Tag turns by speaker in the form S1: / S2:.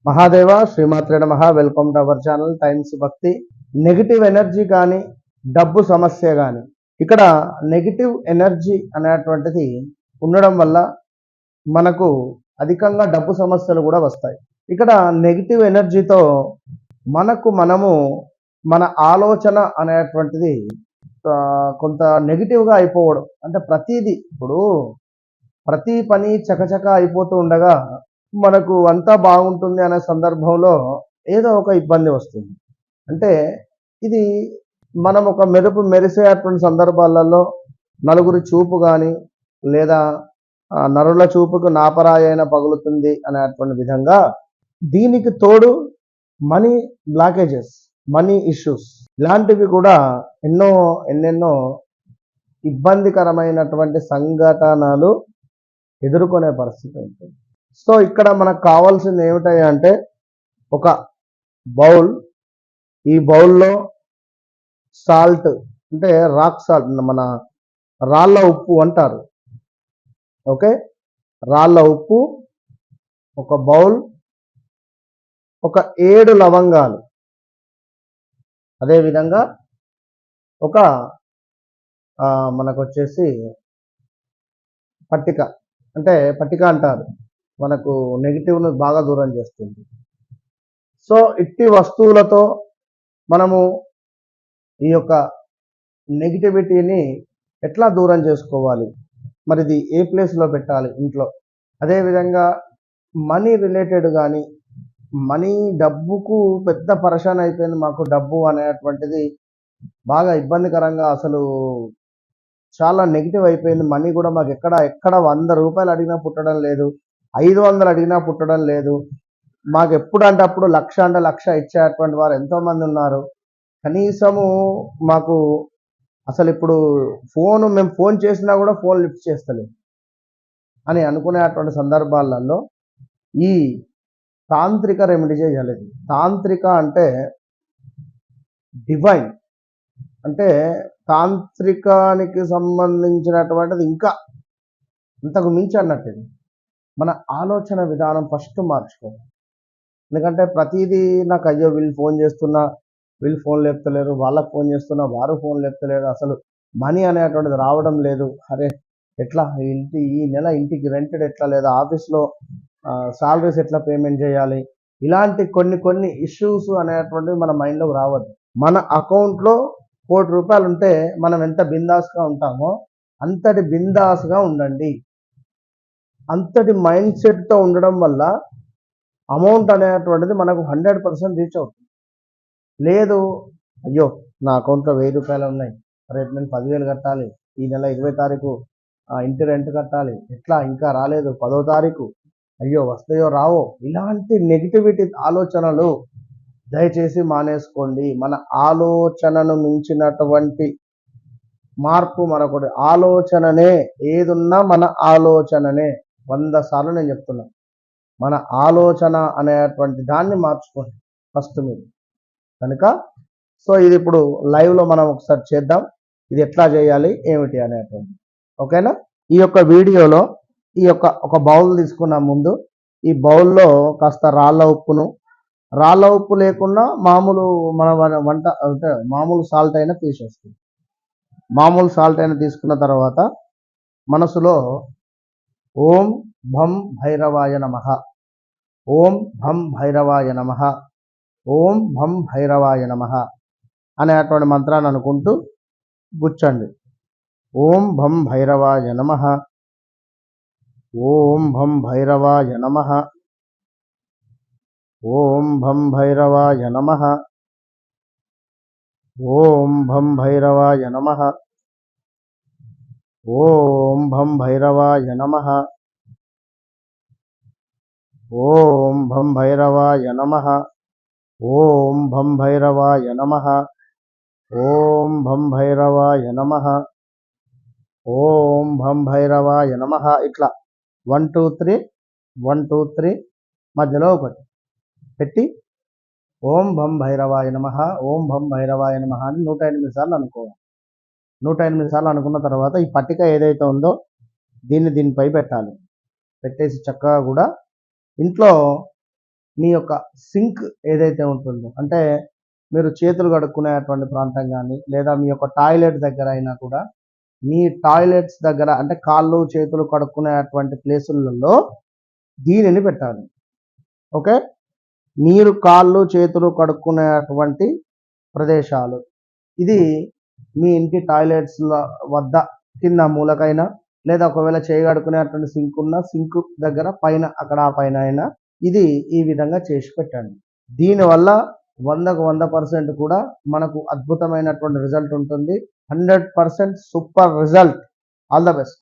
S1: మహాదేవ శ్రీమాత్రే నమః. Welcome to our channel times భక్తి. నెగిటివ్ ఎనర్జీ కానీ డబ్బు సమస్య కానీ ఇక్కడ నెగిటివ్ ఎనర్జీ అనేటువంటిది ఉండడం వల్ల మనకు అధికంగా డబ్బు సమస్యలు కూడా వస్తాయి. ఇక్కడ నెగిటివ్ ఎనర్జీతో మనము మన ఆలోచన అనేటువంటిది కొంత నెగిటివ్గా అయిపోవడం. అంటే ప్రతిదీ ఇప్పుడు ప్రతి పని చకచక అయిపోతూ ఉండగా మనకు అంతా బాగుంటుంది అనే సందర్భంలో ఏదో ఒక ఇబ్బంది వస్తుంది. అంటే ఇది మనం ఒక మెరుపు మెరిసేటువంటి సందర్భాలలో నలుగురి చూపు కానీ లేదా నరుల చూపుకు నాపరాయైన పగులుతుంది అనేటువంటి విధంగా దీనికి తోడు మనీ బ్లాకేజెస్, మనీ ఇష్యూస్ ఇలాంటివి కూడా ఎన్నెన్నో ఇబ్బందికరమైనటువంటి సంఘటనలు ఎదుర్కొనే పరిస్థితి ఉంటుంది. సో ఇక్కడ మనకు కావాల్సింది ఏమిటయ్యా అంటే ఒక బౌల్, ఈ బౌల్లో సాల్ట్ అంటే రాక్ సాల్ట్, మన రాళ్ళ ఉప్పు అంటారు. ఓకే, రాళ్ళ ఉప్పు, ఒక బౌల్, ఒక 7 లవంగాలు, అదేవిధంగా ఒక మనకు వచ్చేసి పట్టిక, అంటే పట్టిక అంటారు, మనకు నెగిటివ్ను బాగా దూరం చేస్తుంది. సో ఇట్టి వస్తువులతో మనము ఈ యొక్క నెగిటివిటీని ఎట్లా దూరం చేసుకోవాలి, మరి ఇది ఏ ప్లేస్లో పెట్టాలి ఇంట్లో. అదేవిధంగా మనీ రిలేటెడ్ కానీ డబ్బుకు పెద్ద పరేషాన్ అయిపోయింది మాకు, డబ్బు అనేటువంటిది బాగా ఇబ్బందికరంగా, అసలు చాలా నెగిటివ్ అయిపోయింది. మనీ కూడా మాకు ఎక్కడ 100 రూపాయలు అడిగినా పుట్టడం లేదు, 500 అడిగినా పుట్టడం లేదు. మాకు ఎప్పుడు అంటే అప్పుడు 1,00,000 అంటే 1,00,000 ఇచ్చేటువంటి వారు ఎంతోమంది ఉన్నారు. కనీసము మాకు అసలు ఇప్పుడు మేము ఫోన్ చేసినా కూడా ఫోన్ లిఫ్ట్ చేస్తలేదు అని అనుకునేటువంటి సందర్భాలలో ఈ తాంత్రిక రెమెడీ చేయలేదు. తాంత్రిక అంటే డివైన్, అంటే తాంత్రికానికి సంబంధించినటువంటిది ఇంకా ఇంతకు మించి అన్నట్టు. మన ఆలోచన విధానం ఫస్ట్ మార్చుకోవాలి. ఎందుకంటే ప్రతిదీ నాకు అయ్యో వీళ్ళు ఫోన్ చేస్తున్నా వీళ్ళు ఫోన్ లేపుతలేరు, వాళ్ళకి ఫోన్ చేస్తున్నా వారు ఫోన్ లేపుతలేరు, అసలు మనీ అనేటువంటిది రావడం లేదు, అరే ఎట్లా ఈ నెల ఇంటికి రెంటెడ్ ఎట్లా, లేదా ఆఫీస్లో సాలరీస్ ఎట్లా పేమెంట్ చేయాలి, ఇలాంటి కొన్ని ఇష్యూస్ అనేటువంటివి మన మైండ్లోకి రావద్దు. మన అకౌంట్లో 1,00,00,000 రూపాయలు ఉంటే మనం ఎంత బిందాస్గా ఉంటామో అంతటి బిందాస్గా ఉండండి. అంతటి మైండ్ సెట్తో ఉండడం వల్ల అమౌంట్ అనేటువంటిది మనకు 100% రీచ్ అవుతుంది. లేదు అయ్యో నా అకౌంట్లో 1,000 రూపాయలు ఉన్నాయి, రేపు నేను 10,000 కట్టాలి, ఈ నెల 20 తారీఖు ఇంటి రెంట్ కట్టాలి, ఎట్లా ఇంకా రాలేదు, 10వ తారీఖు, అయ్యో వస్తాయో రావో, ఇలాంటి నెగిటివిటీ ఆలోచనలు దయచేసి మానేసుకోండి. మన ఆలోచనను మించినటువంటి మార్పు మరొకటి. ఆలోచననే ఏదున్నా మన ఆలోచననే. 100 సార్లు నేను చెప్తున్నా, మన ఆలోచన అనేటువంటి దాన్ని మార్చుకోండి ఫస్ట్ మీరు కనుక. సో ఇది ఇప్పుడు లైవ్లో మనం ఒకసారి చేద్దాం, ఇది ఎట్లా చేయాలి ఏమిటి అనేటువంటి. ఓకేనా, ఈ యొక్క వీడియోలో ఒక బౌల్ తీసుకున్నాం. ముందు ఈ బౌల్లో కాస్త రాళ్ళ ఉప్పు లేకుండా మామూలు మన వంట అంటే మామూలు సాల్ట్ అయినా తీసేస్తుంది. మామూలు సాల్ట్ అయినా తీసుకున్న తర్వాత మనసులో ఓం భం భైరవాయ నమః, ఓం భం భైరవాయ నమః, ఓం భం భైరవాయ నమః అనేటువంటి మంత్రాన్ని అనుకుంటూ గుచ్చండి. ఓం భం భైరవాయ నమః, ఓం భం భైరవాయ నమః, ఓం భం భైరవాయ నమః, ఓం భం భైరవాయ నమః, ఓం భం భైరవాయ నమః, ఓం భం భైరవాయ నమః, ఓం భం భైరవాయ నమః, ఓం భం భైరవాయ నమః, ఓం భం భైరవాయ నమః. ఇట్లా 1 2 3 1 2 3 మధ్యలో ఒకటి పెట్టి ఓం భం భైరవాయ నమః, ఓం భం భైరవాయ నమః అని 108 సార్లు అనుకోవాలి. 108 సార్లు అనుకున్న తర్వాత ఈ పట్టిక ఏదైతే ఉందో దీనిపై పెట్టాలి. పెట్టేసి చక్కగా కూడా ఇంట్లో మీ యొక్క సింక్ ఏదైతే ఉంటుందో, అంటే మీరు చేతులు కడుక్కునేటువంటి ప్రాంతం కానీ, లేదా మీ యొక్క టాయిలెట్ దగ్గర అయినా కూడా, మీ టాయిలెట్స్ దగ్గర అంటే కాళ్ళు చేతులు కడుక్కునేటువంటి ప్లేసులలో దీనిని పెట్టాలి. ఓకే, మీరు కాళ్ళు చేతులు కడుక్కునేటువంటి ప్రదేశాలు, ఇది మీ ఇంటి టాయిలెట్స్ వద్ద కింద మూలకైనా, లేదా ఒకవేళ చేయగడుకునేటువంటి సింక్ ఉన్న సింక్ దగ్గర పైన అక్కడ పైన అయినా ఇది ఈ విధంగా చేసి పెట్టండి. దీనివల్ల 100కు 100% కూడా మనకు అద్భుతమైనటువంటి రిజల్ట్ ఉంటుంది. 100% super result. All the best.